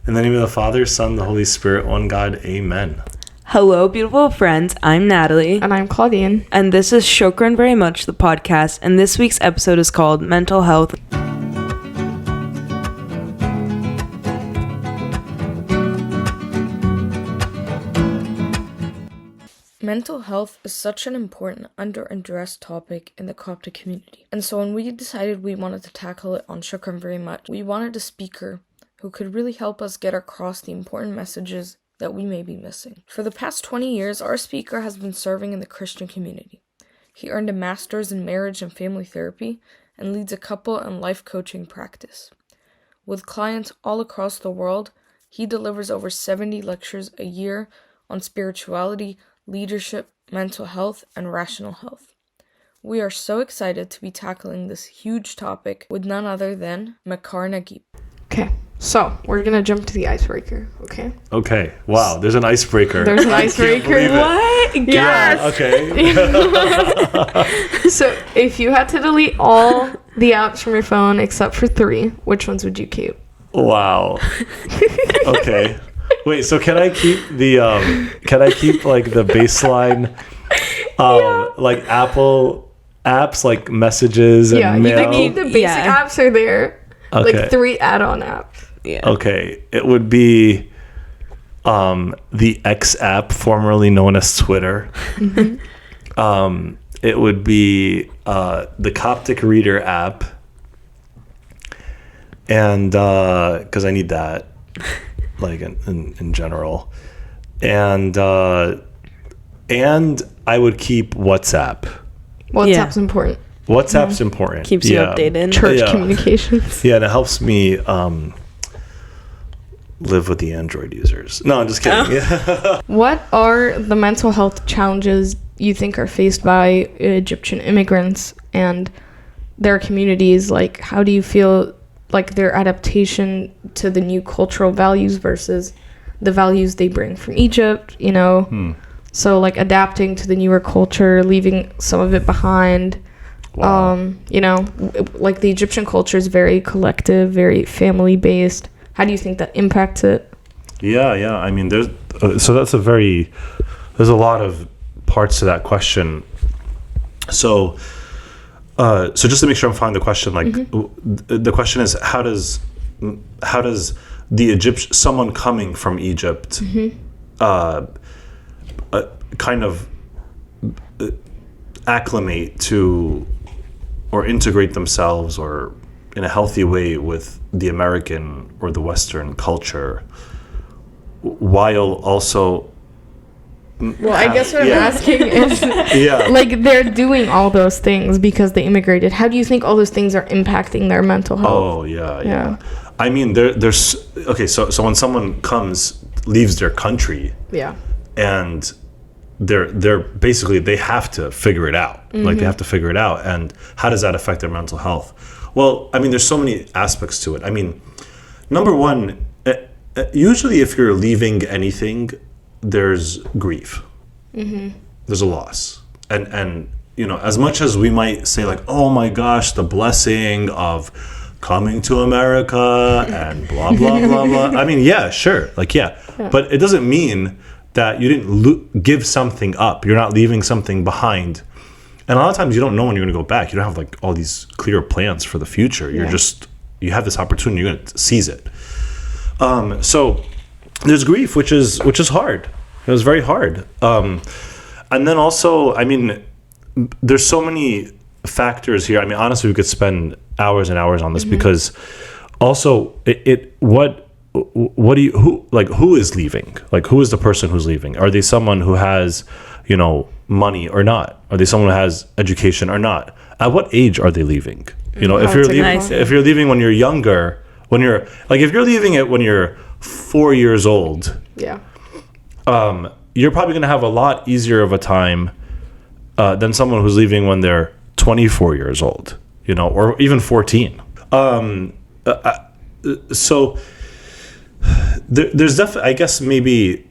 In the name of the Father, Son, the Holy Spirit, one God, amen. Hello, beautiful friends. I'm Natalie. And I'm Claudine. And this is Shokran very much, the podcast. And this week's episode is called Mental Health. Mental health is such an important under-addressed topic in the Coptic community. And so when we decided we wanted to tackle it on Shokran very much, we wanted a speaker who could really help us get across the important messages that we may be missing. For the past 20 years, our speaker has been serving in the Christian community. He earned a master's in marriage and family therapy and leads a couple and life coaching practice. With clients all across the world, he delivers over 70 lectures a year on spirituality, leadership, mental health, and rational health. We are so excited to be tackling this huge topic with none other than Makar Naguib. Okay, so we're gonna jump to the icebreaker, okay? Okay. Wow, there's an icebreaker. There's an icebreaker. What? Yes. Yeah, okay. So if you had to delete all the apps from your phone except for 3, which ones would you keep? Wow. Okay. Wait, so can I keep the like the baseline like Apple apps, like messages and mail? I mean the basic apps are there. Okay. Like 3 add-on apps. Yeah. Okay. It would be the X app, formerly known as Twitter. Mm-hmm. It would be the Coptic Reader app. And because I need that, like in general. And I would keep WhatsApp. WhatsApp's important. WhatsApp's important. Keeps you updated. Church communications. Yeah, and it helps me live with the Android users. No, I'm just kidding. Yeah. What are the mental health challenges you think are faced by Egyptian immigrants and their communities? Like, how do you feel like their adaptation to the new cultural values versus the values they bring from Egypt, you know? So, like, adapting to the newer culture, leaving some of it behind. Wow. You know, like the Egyptian culture is very collective, very family-based. How do you think that impacts it? Yeah. I mean, there's a lot of parts to that question. So just to make sure I'm following the question, like the question is, how does the someone coming from Egypt kind of acclimate to or integrate themselves or in a healthy way with the American or the Western culture, while also I guess what I'm asking is like they're doing all those things because they immigrated. How do you think all those things are impacting their mental health? Oh yeah. I mean, there's okay. So when someone leaves their country, and they're basically, they have to figure it out. Like, they have to figure it out. And how does that affect their mental health? Well, I mean, there's so many aspects to it. I mean, number one, usually if you're leaving anything, there's grief. There's a loss. And you know, as much as we might say, like, oh my gosh, the blessing of coming to America and blah, blah, blah, blah. I mean, yeah, sure. Like, yeah. But it doesn't mean that you didn't give something up. You're not leaving something behind. And a lot of times you don't know when you're going to go back. You don't have like all these clear plans for the future. You're just, you have this opportunity, you're going to seize it. So there's grief, which is hard. It was very hard. And then also, I mean, there's so many factors here. I mean, honestly, we could spend hours and hours on this because also who is leaving? Like, who is the person who's leaving? Are they someone who has, you know, money or not? Are they someone who has education or not? At what age are they leaving? You know, if you're leaving when you're younger, if you're leaving it when you're 4 years old, you're probably going to have a lot easier of a time than someone who's leaving when they're 24 years old, you know, or even 14. So there's definitely, I guess, maybe,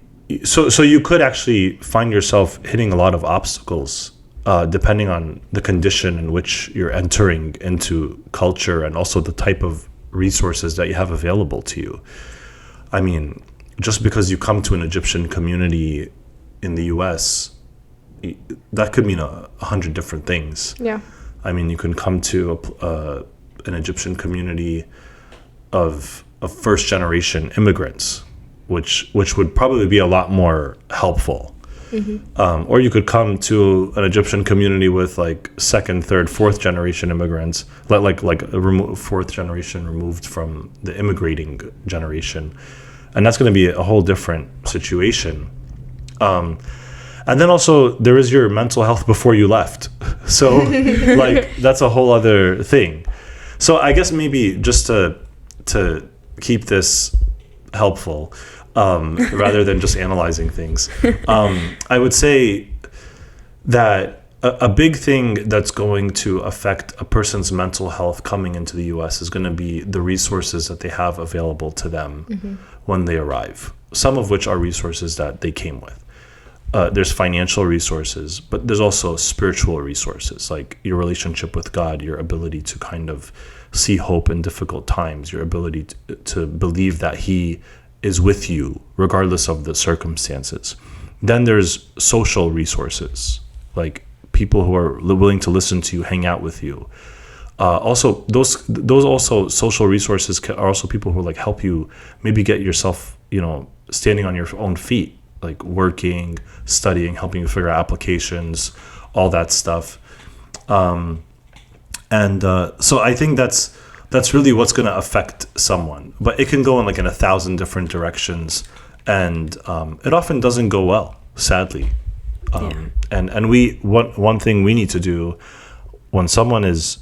so you could actually find yourself hitting a lot of obstacles depending on the condition in which you're entering into culture and also the type of resources that you have available to you. I mean, just because you come to an Egyptian community in the U.S., that could mean 100 different things. Yeah. I mean, you can come to an Egyptian community of first generation immigrants, which would probably be a lot more helpful. Or you could come to an Egyptian community with like second, third, fourth generation immigrants, like fourth generation removed from the immigrating generation, and that's going to be a whole different situation. And then also there is your mental health before you left, so like that's a whole other thing. So I guess maybe just to keep this helpful, rather than just analyzing things, I would say that a big thing that's going to affect a person's mental health coming into the U.S. is going to be the resources that they have available to them when they arrive, some of which are resources that they came with. There's financial resources, but there's also spiritual resources, like your relationship with God, your ability to kind of see hope in difficult times, your ability to believe that He is with you regardless of the circumstances. Then there's social resources, like people who are willing to listen to you, hang out with you. Also, those also social resources are also people who like help you maybe get yourself, standing on your own feet, like working, studying, helping you figure out applications, all that stuff. So I think that's really what's going to affect someone, but it can go in 1,000 different directions, and it often doesn't go well, sadly. And one thing we need to do when someone is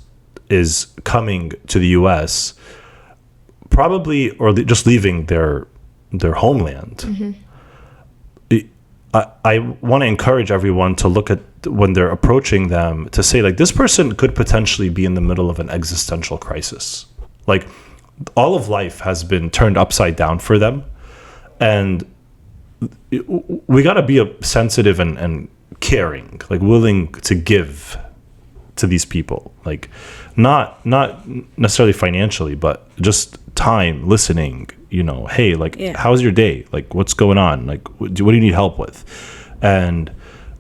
coming to the U.S., probably, or just leaving their homeland. I want to encourage everyone to look at when they're approaching them to say, like, this person could potentially be in the middle of an existential crisis. Like, all of life has been turned upside down for them. And we got to be sensitive and caring, like willing to give to these people. Like, not necessarily financially, but just time, listening, hey, like, how's your day? Like, what's going on? Like, what do you need help with? And,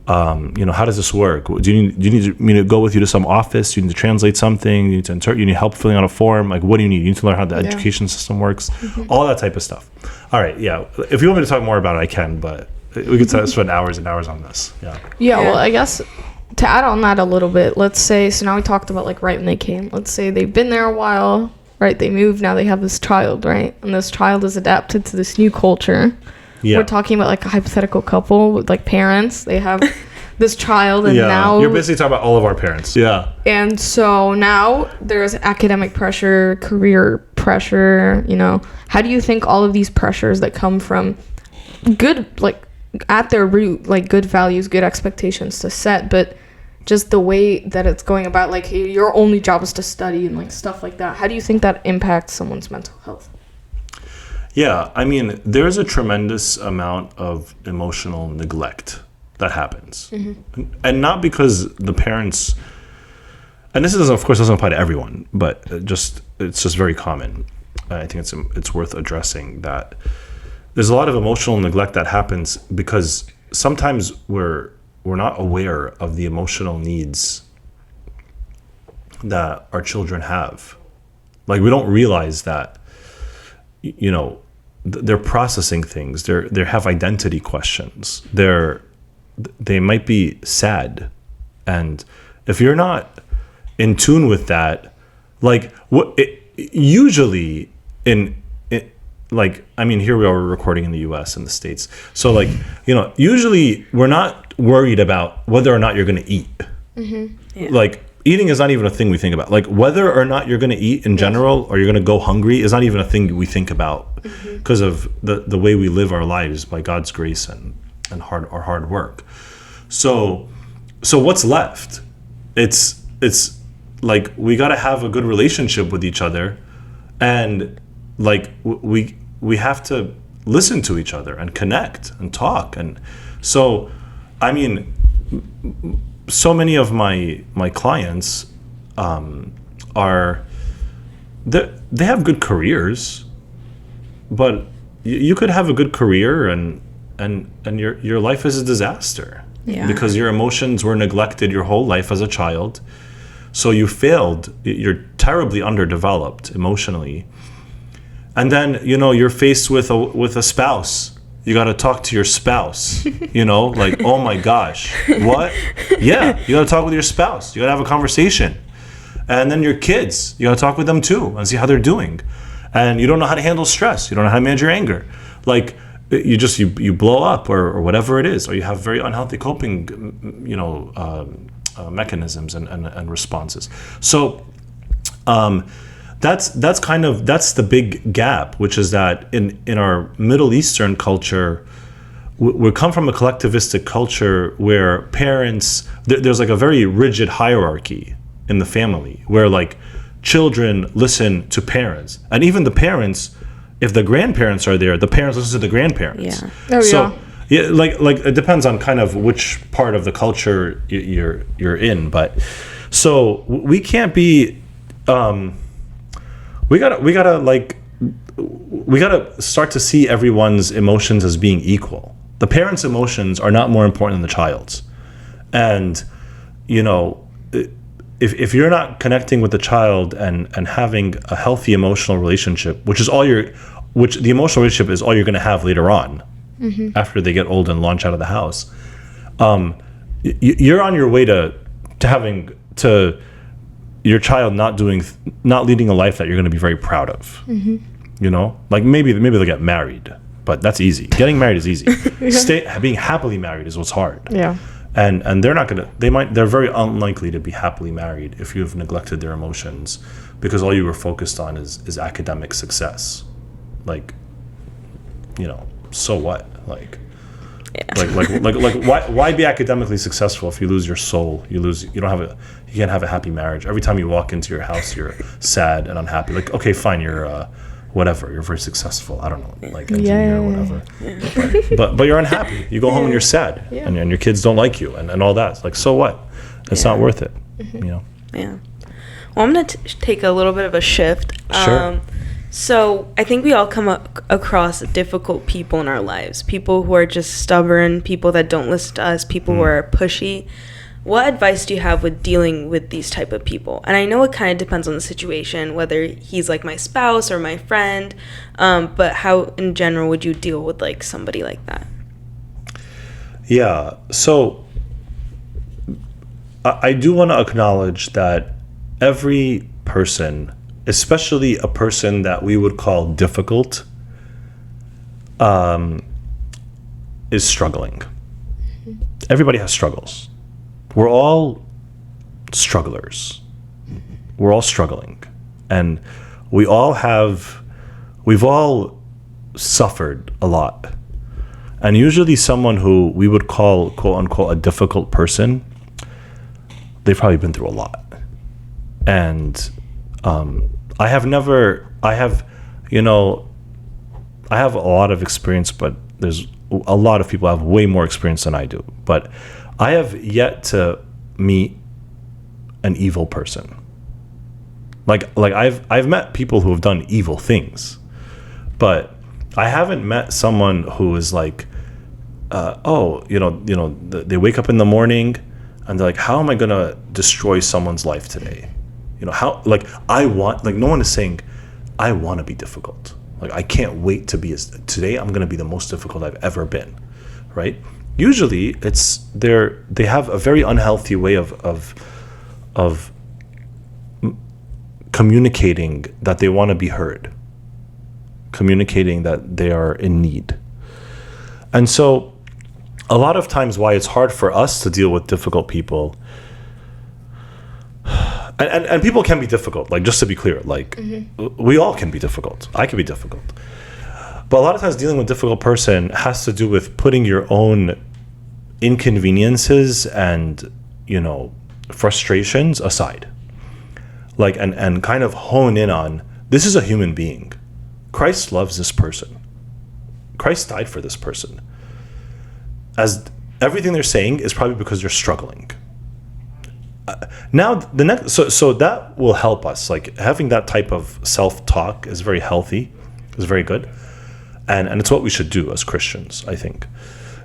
how does this work? Do you need me to go with you to some office? Do you need to translate something? You need to insert, you need help filling out a form? Like, what do you need? You need to learn how the education system works, all that type of stuff. All right. Yeah. If you want me to talk more about it, I can, but we could spend hours and hours on this. Yeah. Well, I guess to add on that a little bit, let's say, so now we talked about like right when they came, let's say they've been there a while, right? They moved, now they have this child, right? And this child is adapted to this new culture. Yeah. We're talking about like a hypothetical couple with like parents. They have this child, and now you're basically talking about all of our parents. Yeah. And so now there's academic pressure, career pressure, How do you think all of these pressures that come from good, like at their root, like good values, good expectations to set, but just the way that it's going about, like, hey, your only job is to study and like stuff like that. How do you think that impacts someone's mental health? Yeah, I mean, there's a tremendous amount of emotional neglect that happens. And not because the parents, and this of course doesn't apply to everyone, but it's just very common. I think it's worth addressing that there's a lot of emotional neglect that happens because sometimes we're not aware of the emotional needs that our children have. Like, we don't realize that, they're processing things. They have identity questions. They might be sad. And if you're not in tune with that, like, usually here we are recording in the US and the States. So usually we're not worried about whether or not you're going to eat. Like, eating is not even a thing we think about. Like, whether or not you're going to eat in general, or you're going to go hungry, is not even a thing we think about because of the way we live our lives by God's grace and our hard work. So what's left? It's like, we got to have a good relationship with each other, and like we have to listen to each other and connect and talk. And so, I mean, so many of my clients they have good careers, but you could have a good career and your life is a disaster. Yeah. Because your emotions were neglected your whole life as a child. So you failed. You're terribly underdeveloped emotionally. And then, you're faced with a spouse. You got to talk to your spouse, like, oh my gosh, what? Yeah, you got to talk with your spouse. You got to have a conversation. And then your kids, you got to talk with them too and see how they're doing. And you don't know how to handle stress. You don't know how to manage your anger. Like, you blow up or whatever it is, or you have very unhealthy coping, mechanisms and responses. So that's the big gap, which is that in our Middle Eastern culture, we come from a collectivistic culture where parents, there's like a very rigid hierarchy in the family where like children listen to parents, and even the parents, if the grandparents are there, the parents listen to the grandparents. Yeah. Oh, so yeah, like it depends on kind of which part of the culture you're in, but so we can't be we gotta start to see everyone's emotions as being equal. The parents' emotions are not more important than the child's, and if you're not connecting with the child and having a healthy emotional relationship, which the emotional relationship is all you're going to have later on, after they get old and launch out of the house, you're on your way to having to your child not leading a life that you're going to be very proud of. Like maybe they'll get married, but that's easy. Getting married is easy. Being happily married is what's hard. Yeah. And they're very unlikely to be happily married if you've neglected their emotions, because all you were focused on is academic success. Like, so what? Like, yeah. Why be academically successful if you lose your soul? You can't have a happy marriage. Every time you walk into your house, you're sad and unhappy. Like, okay, fine, you're whatever, you're very successful, I don't know, like engineer or whatever. Yeah. But you're unhappy. You go home and you're sad, and your kids don't like you and all that. It's like, so what? It's not worth it. Yeah. Well, I'm going to take a little bit of a shift. Sure. So I think we all come across difficult people in our lives, people who are just stubborn, people that don't listen to us, people who are pushy. What advice do you have with dealing with these type of people? And I know it kind of depends on the situation, whether he's like my spouse or my friend, but how in general would you deal with like somebody like that? Yeah, so I do want to acknowledge that every person, especially a person that we would call difficult, is struggling. Everybody has struggles. We're all strugglers. We're all struggling. And we've all suffered a lot. And usually someone who we would call, quote unquote, a difficult person, they've probably been through a lot. And I have a lot of experience, but there's a lot of people who have way more experience than I do. But I have yet to meet an evil person. Like I've met people who have done evil things, but I haven't met someone who is like, they wake up in the morning and they're like, how am I gonna destroy someone's life today? No one is saying, I want to be difficult. Like, I can't wait to be today I'm gonna be the most difficult I've ever been, right? Usually they have a very unhealthy way of communicating that they want to be heard, communicating that they are in need. And so a lot of times why it's hard for us to deal with difficult people, and people can be difficult, like, just to be clear, like, we all can be difficult. I can be difficult. But a lot of times dealing with a difficult person has to do with putting your own inconveniences and, frustrations aside. Like, and kind of hone in on, this is a human being. Christ loves this person. Christ died for this person. As everything they're saying is probably because they're struggling. Now, so that will help us. Like, having that type of self-talk is very healthy, is very good. And it's what we should do as Christians, I think.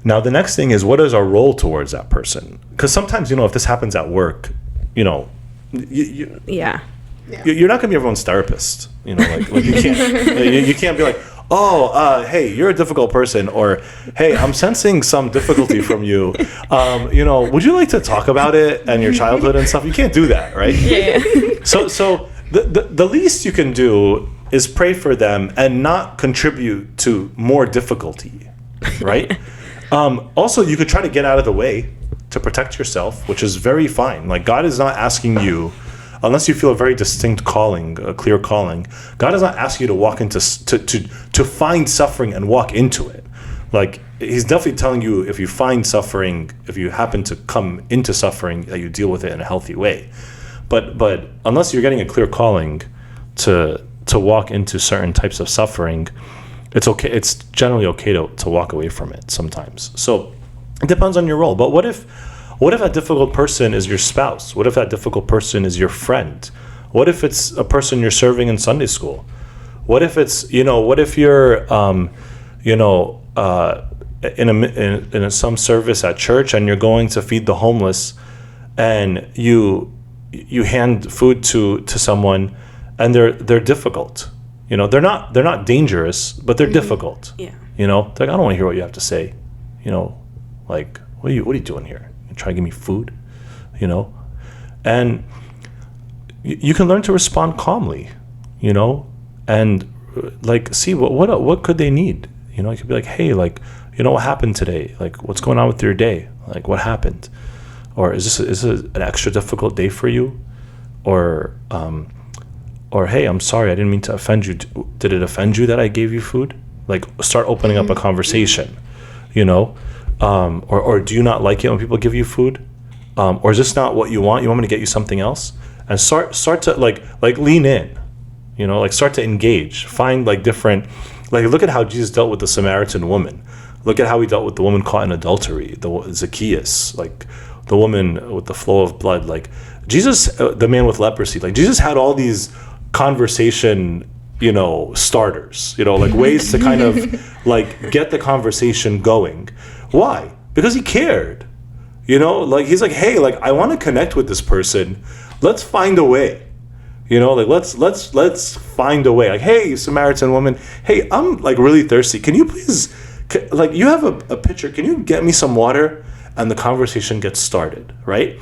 Now, the next thing is, what is our role towards that person? Because sometimes, if this happens at work, you're not going to be everyone's therapist. Like you can't, you can't be like, oh, hey, you're a difficult person, or hey, I'm sensing some difficulty from you. Would you like to talk about it and your childhood and stuff? You can't do that, right? Yeah. So the least you can do is pray for them and not contribute to more difficulty, right? Also, you could try to get out of the way to protect yourself, which is very fine. Like, God is not asking you, unless you feel a very distinct calling, a clear calling, God is not asking you to walk into to find suffering and walk into it. Like, he's definitely telling you, if you find suffering, if you happen to come into suffering, that you deal with it in a healthy way. But unless you're getting a clear calling to walk into certain types of suffering, it's okay. It's generally okay to walk away from it sometimes. So it depends on your role. But what if that difficult person is your spouse? What if that difficult person is your friend? What if it's a person you're serving in Sunday school? What if it's, what if you're, in some service at church and you're going to feed the homeless, and you hand food to someone, and they're difficult. They're not dangerous, but they're difficult. Yeah. They're like, I don't want to hear what you have to say. Like, what are you doing here? You trying to give me food? And you can learn to respond calmly, and like, see what could they need? You could be like, hey, like, what happened today? Like, what's going on with your day? Like, what happened? Or is this an extra difficult day for you? Or hey, I'm sorry, I didn't mean to offend you. Did it offend you that I gave you food? Like, start opening up a conversation, or do you not like it when people give you food? Or is this not what you want? You want me to get you something else? And start to like lean in, like start to engage, find like different, like look at how Jesus dealt with the Samaritan woman. Look at how he dealt with the woman caught in adultery, the Zacchaeus, like the woman with the flow of blood, like Jesus, the man with leprosy, like Jesus had all these conversation, starters, like ways to kind of like get the conversation going. Why? Because he cared, like he's like, hey, like I want to connect with this person. Let's find a way, like let's find a way. Like, hey, Samaritan woman, hey, I'm like really thirsty. Can you please, like you have a pitcher, can you get me some water? And the conversation gets started, right?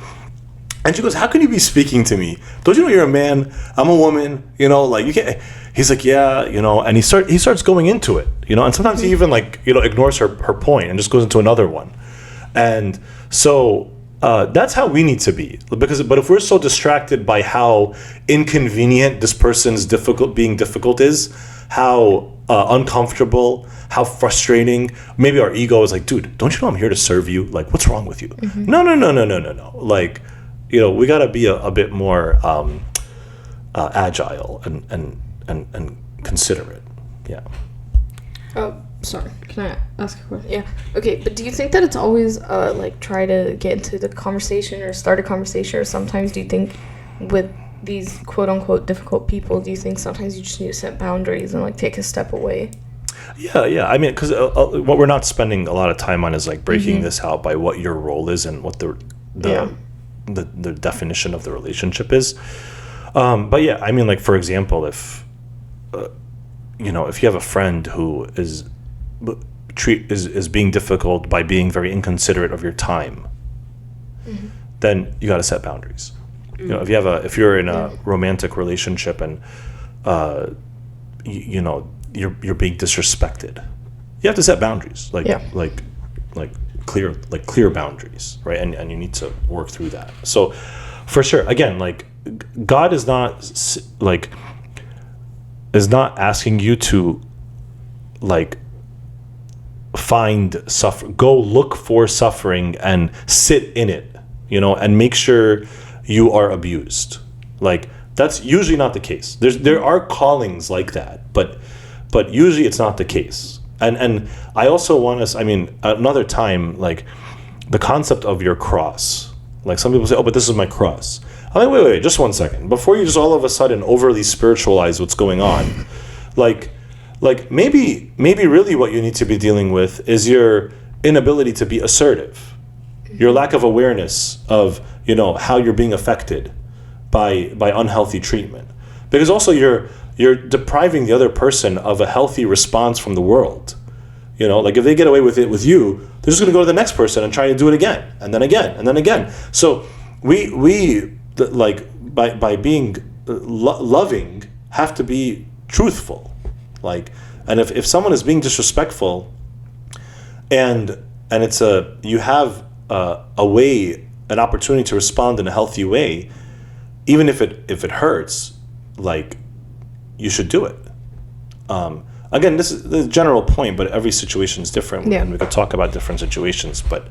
And she goes, how can you be speaking to me? Don't you know you're a man? I'm a woman, like you can't. He's like, yeah, and he starts going into it, and sometimes he even like, ignores her point and just goes into another one. And so that's how we need to be, but if we're so distracted by how inconvenient this person's being difficult is, how uncomfortable, how frustrating, maybe our ego is like, dude, don't you know I'm here to serve you? Like, what's wrong with you? No. Like, we got to be a bit more agile and considerate. Yeah. Oh, sorry. Can I ask a question? Yeah. Okay, but do you think that it's always like try to get into the conversation or start a conversation, or sometimes do you think with these quote unquote difficult people, do you think sometimes you just need to set boundaries and like take a step away? Yeah. I mean, because what we're not spending a lot of time on is like breaking this out by what your role is and what the definition of the relationship is. But yeah, I mean, like for example, if if you have a friend who is being difficult by being very inconsiderate of your time, then you got to set boundaries. If you're in a romantic relationship and you're being disrespected, you have to set boundaries, like clear boundaries, right? And you need to work through that. So for sure, again, like God is not asking you to like go look for suffering and sit in it, and make sure you are abused. Like that's usually not the case. There are callings like that, but usually it's not the case. And I also want us, I mean, another time, like the concept of your cross. Like some people say, oh, but this is my cross. I'm like, wait, just one second. Before you just all of a sudden overly spiritualize what's going on, like like maybe really what you need to be dealing with is your inability to be assertive, your lack of awareness of, you know, how you're being affected by unhealthy treatment, because also you're depriving the other person of a healthy response from the world. You know, like if they get away with it with you, they're just going to go to the next person and try to do it again, and then again, and then again. So we like by being loving have to be truthful. Like, and if someone is being disrespectful, and it's you have a way, an opportunity to respond in a healthy way, even if it hurts, like, you should do it. Again, this is the general point, but every situation is different, and we could talk about different situations. But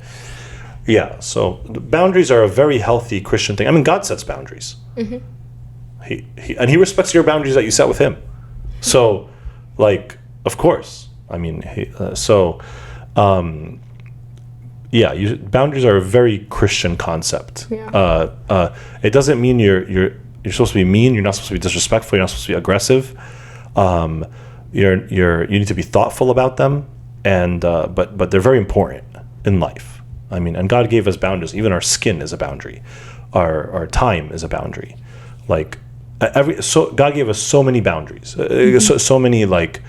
yeah, so boundaries are a very healthy Christian thing. I mean, God sets boundaries. He respects your boundaries that you set with Him. So, like, of course. I mean, boundaries are a very Christian concept. It doesn't mean you're supposed to be mean. You're not supposed to be disrespectful. You're not supposed to be aggressive. You need to be thoughtful about them, and but they're very important in life. I mean, and God gave us boundaries. Even our skin is a boundary. Our time is a boundary. Like God gave us so many boundaries. So many like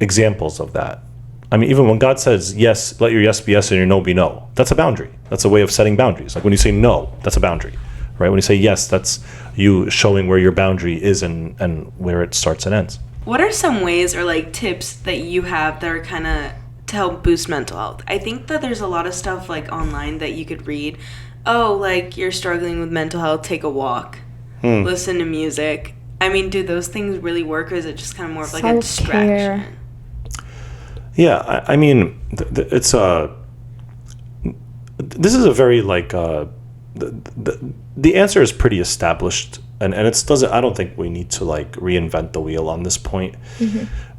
examples of that. I mean, even when God says yes, let your yes be yes and your no be no. That's a boundary. That's a way of setting boundaries. Like when you say no, that's a boundary, right? When you say yes, that's you showing where your boundary is and where it starts and ends. What are some ways or like tips that you have that are kind of to help boost mental health? I think that there's a lot of stuff like online that you could read. Oh, like you're struggling with mental health, take a walk, listen to music. I mean, do those things really work, or is it just kind of more of like a distraction? Yeah, I mean, it's this is a very like the answer is pretty established, and it doesn't. I don't think we need to like reinvent the wheel on this point.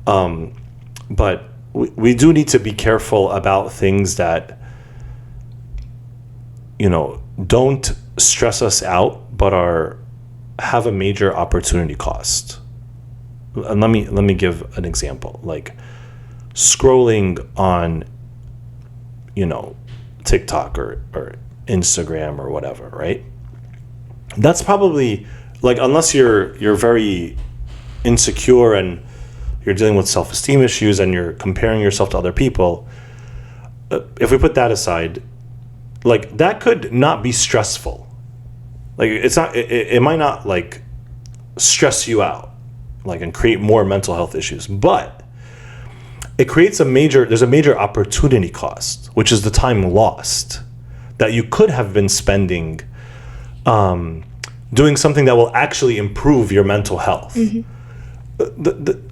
But we do need to be careful about things that, you know, don't stress us out, but have a major opportunity cost. And let me give an example. Like scrolling on, you know, TikTok or Instagram or whatever, right? That's probably like, unless you're very insecure and you're dealing with self-esteem issues and you're comparing yourself to other people, if we put that aside, like that could not be stressful. Like it's not, it might not like stress you out, like, and create more mental health issues, but it creates there's a major opportunity cost, which is the time lost that you could have been spending doing something that will actually improve your mental health.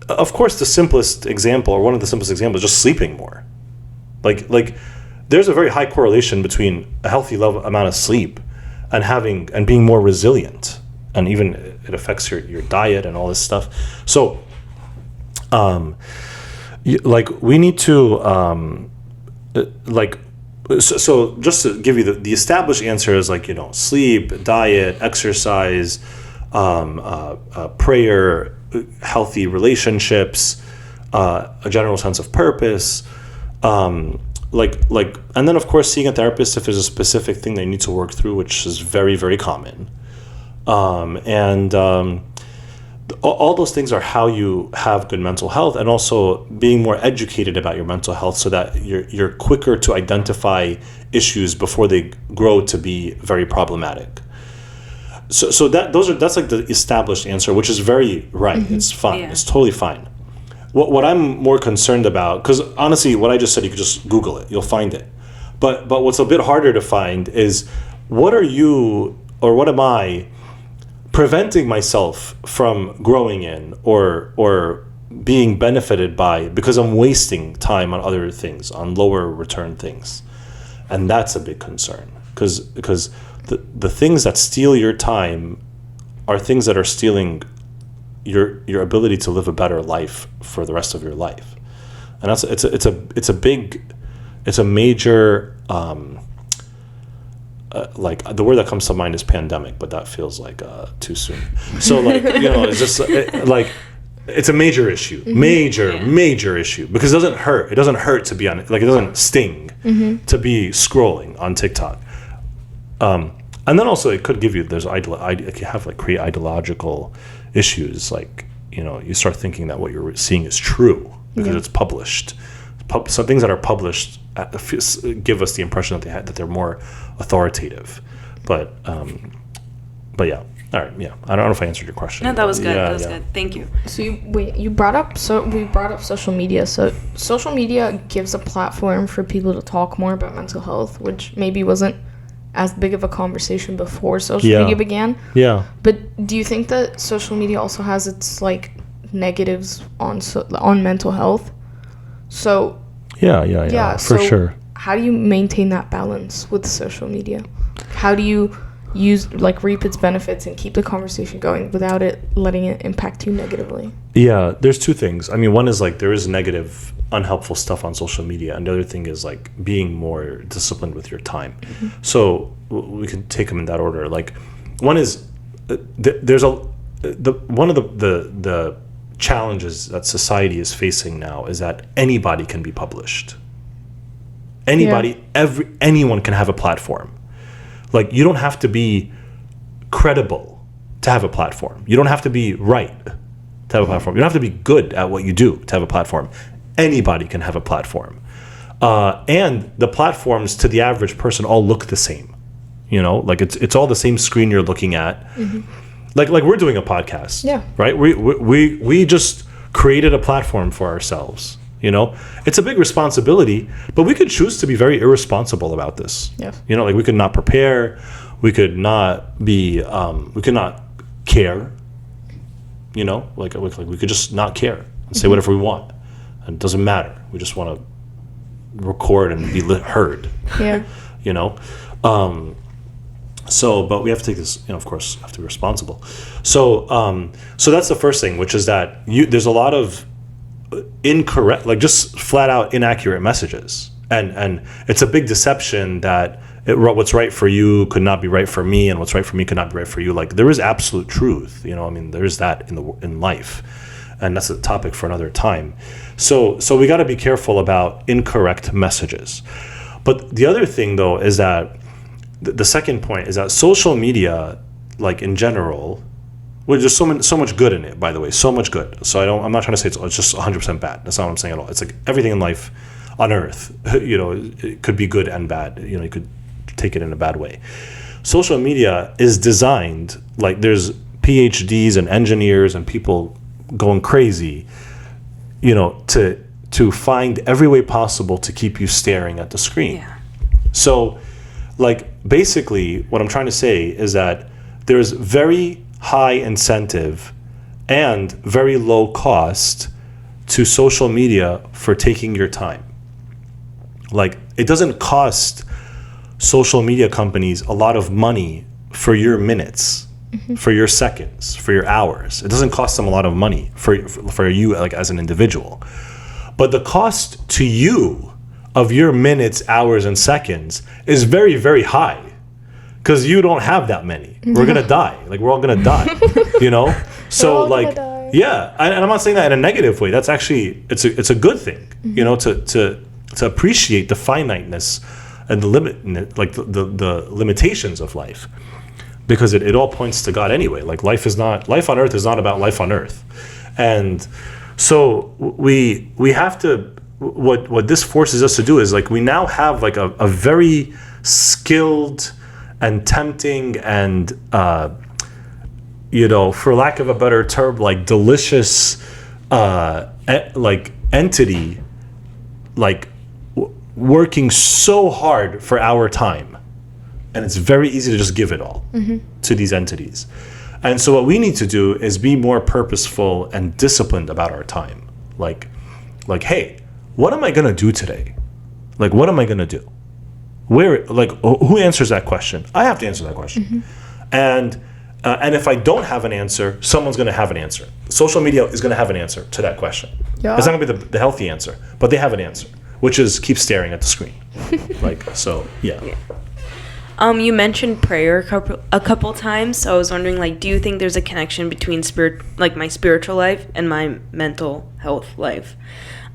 Of course, the simplest example, or one of the simplest examples, is just sleeping more. Like there's a very high correlation between a healthy amount of sleep and being more resilient, and even it affects your diet and all this stuff. So, like we need to So just to give you the established answer is like, you know, sleep, diet, exercise, prayer, healthy relationships, a general sense of purpose, and then of course seeing a therapist if there's a specific thing that you need to work through, which is very, very common. All those things are how you have good mental health, and also being more educated about your mental health so that you're quicker to identify issues before they grow to be very problematic. So that's like the established answer, which is very right. It's fine. Yeah. It's totally fine. What I'm more concerned about, because honestly, what I just said, you could just Google it, you'll find it. But what's a bit harder to find is what am I preventing myself from growing in or being benefited by, because I'm wasting time on other things, on lower return things. And that's a big concern, because the things that steal your time are things that are stealing your ability to live a better life for the rest of your life. And it's a major like the word that comes to mind is pandemic, but that feels like too soon. So like, you know, it's just like it's a major issue, major issue, because it doesn't hurt. It doesn't hurt to be on it. Like, it doesn't sting to be scrolling on TikTok. And then also it could give you, if you have like create ideological issues, like, you know, you start thinking that what you're seeing is true because it's published. Some things that are published give us the impression that they're more authoritative. But yeah. All right, yeah. I don't know if I answered your question. No, that was good. That was good. Thank you. So we brought up social media. So social media gives a platform for people to talk more about mental health, which maybe wasn't as big of a conversation before social media began. Yeah. But do you think that social media also has its like negatives on mental health? So yeah, for sure. How do you maintain that balance with social media? How do you reap its benefits and keep the conversation going without it letting it impact you negatively? Yeah, there's two things. I mean, one is like there is negative, unhelpful stuff on social media, and the other thing is like being more disciplined with your time. So we can take them in that order. Like, one is one of the challenges that society is facing now is that anybody can be published. Anyone can have a platform. Like, you don't have to be credible to have a platform. You don't have to be right to have a platform. You don't have to be good at what you do to have a platform. Anybody can have a platform. And the platforms to the average person all look the same. You know, like it's all the same screen you're looking at. Like we're doing a podcast. Yeah. Right? We just created a platform for ourselves. You know, it's a big responsibility, but we could choose to be very irresponsible about this. Yeah. You know, like we could not prepare, we could not be, we could not care. You know, like we could just not care and say whatever we want, and it doesn't matter. We just want to record and be heard. Yeah. You know, but we have to take this. You know, of course, have to be responsible. So that's the first thing, which is that there's a lot of incorrect, like just flat out inaccurate messages, and it's a big deception that what's right for you could not be right for me, and what's right for me could not be right for you. Like, there is absolute truth, you know. I mean, there is that in life, and that's a topic for another time. So we got to be careful about incorrect messages. But the other thing, though, is that the second point is that social media, like in general. Well, there's so much good in it, by the way, so much good. So I'm not trying to say it's just 100% bad. That's not what I'm saying at all. It's like everything in life on earth, you know, it could be good and bad. You know, you could take it in a bad way. Social media is designed, like there's PhDs and engineers and people going crazy, you know, to find every way possible to keep you staring at the screen. Yeah. So, like, basically what I'm trying to say is that there's very high incentive and very low cost to social media for taking your time. Like, it doesn't cost social media companies a lot of money for your minutes, for your seconds, for your hours. It doesn't cost them a lot of money for you, like, as an individual. But the cost to you of your minutes, hours, and seconds is very, very high. Because you don't have that many. We're going to die. Like, we're all going to die, you know? So, like, yeah. And I'm not saying that in a negative way. That's actually, it's a good thing, you know, to appreciate the finiteness and the limit, like the limitations of life. Because it all points to God anyway. Like, life on earth is not about life on earth. And so we have to, what this forces us to do is, like, we now have, like, a very skilled and tempting and, you know, for lack of a better term, like, delicious, like, entity, like, working so hard for our time. And it's very easy to just give it all to these entities. And so what we need to do is be more purposeful and disciplined about our time. Like, hey, what am I going to do today? Like, what am I going to do? Who answers that question? I have to answer that question. And if I don't have an answer, someone's going to have an answer. Social media is going to have an answer to that question. Yeah. It's not going to be the healthy answer, but they have an answer, which is keep staring at the screen. Like, so, yeah. You mentioned prayer a couple times, so I was wondering, like, do you think there's a connection between my spiritual life and my mental health life?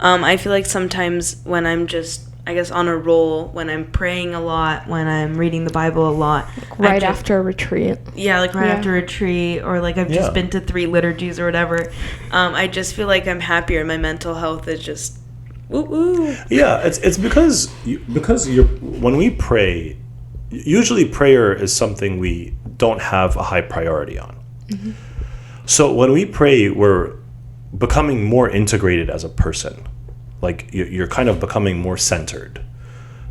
I feel like sometimes when I'm just, I guess, on a roll, when I'm praying a lot, when I'm reading the Bible a lot. Right after a retreat. Yeah, like right after a retreat, or like I've just been to 3 liturgies or whatever. I just feel like I'm happier. My mental health is just woo. Yeah, it's because when we pray, usually prayer is something we don't have a high priority on. Mm-hmm. So when we pray, we're becoming more integrated as a person. Like you're kind of becoming more centered,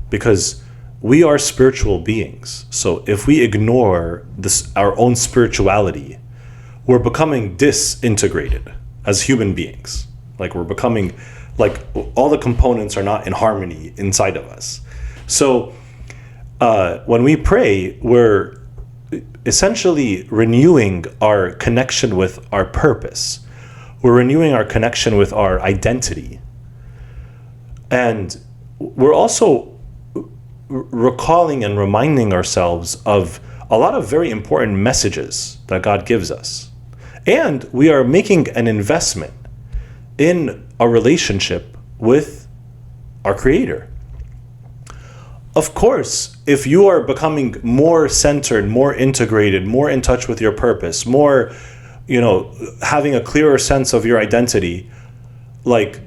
because we are spiritual beings. So if we ignore our own spirituality, we're becoming disintegrated as human beings. Like we're becoming, like all the components are not in harmony inside of us. So when we pray, we're essentially renewing our connection with our purpose. We're renewing our connection with our identity. And we're also recalling and reminding ourselves of a lot of very important messages that God gives us. And we are making an investment in a relationship with our Creator. Of course, if you are becoming more centered, more integrated, more in touch with your purpose, more, having a clearer sense of your identity, like,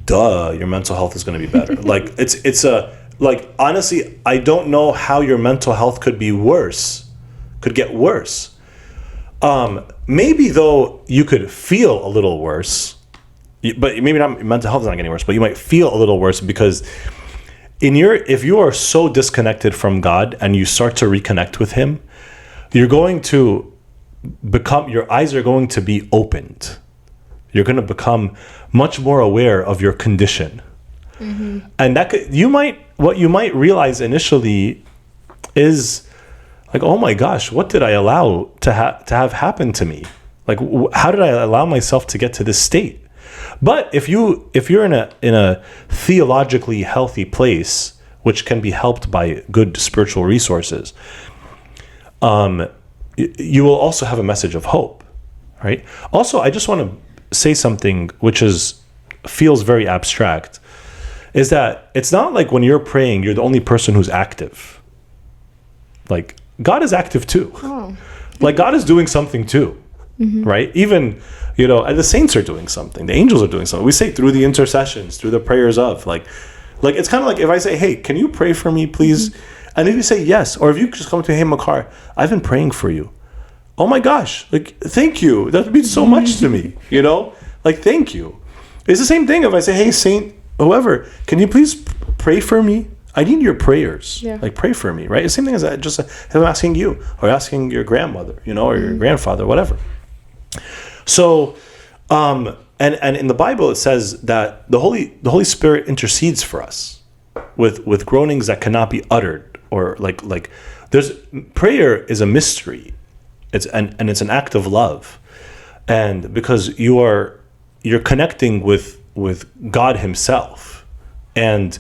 your mental health is going to be better. Like honestly, I don't know how your mental health could get worse. Maybe though you could feel a little worse, but maybe not, mental health is not getting worse, but you might feel a little worse because if you are so disconnected from God and you start to reconnect with Him, you're going to your eyes are going to be opened. You're going to become much more aware of your condition. Mm-hmm. And what you might realize initially is like, oh my gosh, what did I allow to have happen to me? Like, how did I allow myself to get to this state? But if you're in a theologically healthy place, which can be helped by good spiritual resources, you will also have a message of hope, right? Also, I just want to say something which feels very abstract, is that it's not like when you're praying, you're the only person who's active. Like, God is active too. Oh. Like, God is doing something too, right? Even, and the saints are doing something. The angels are doing something. We say through the intercessions, through the prayers of, like it's kind of like if I say, hey, can you pray for me, please? Mm-hmm. And if you say yes, or if you just come to me, hey, Makar, I've been praying for you. Oh my gosh, like, thank you. That means so much to me, Like, thank you. It's the same thing if I say, hey, Saint, whoever, can you please pray for me? I need your prayers. Yeah. Like, pray for me, right? It's the same thing as just I'm asking you, or asking your grandmother, or your grandfather, whatever. So, and in the Bible, it says that the Holy Spirit intercedes for us with groanings that cannot be uttered, or like prayer is a mystery. It's an act of love, and because you're connecting with God Himself, and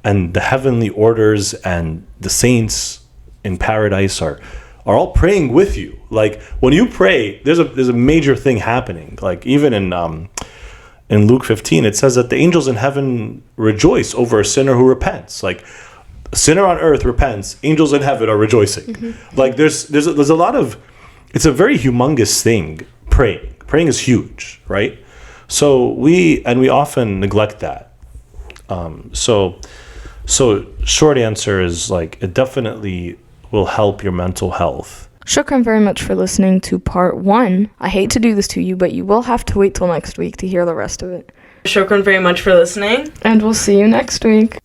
the heavenly orders and the saints in paradise are all praying with you. Like, when you pray, there's a major thing happening. Like, even in Luke 15, it says that the angels in heaven rejoice over a sinner who repents. Like, a sinner on earth repents, angels in heaven are rejoicing. Mm-hmm. Like, there's a lot of. It's a very humongous thing, praying. Praying is huge, right? So we often neglect that. So short answer is, like, it definitely will help your mental health. Shokran very much for listening to part 1. I hate to do this to you, but you will have to wait till next week to hear the rest of it. Shokran very much for listening. And we'll see you next week.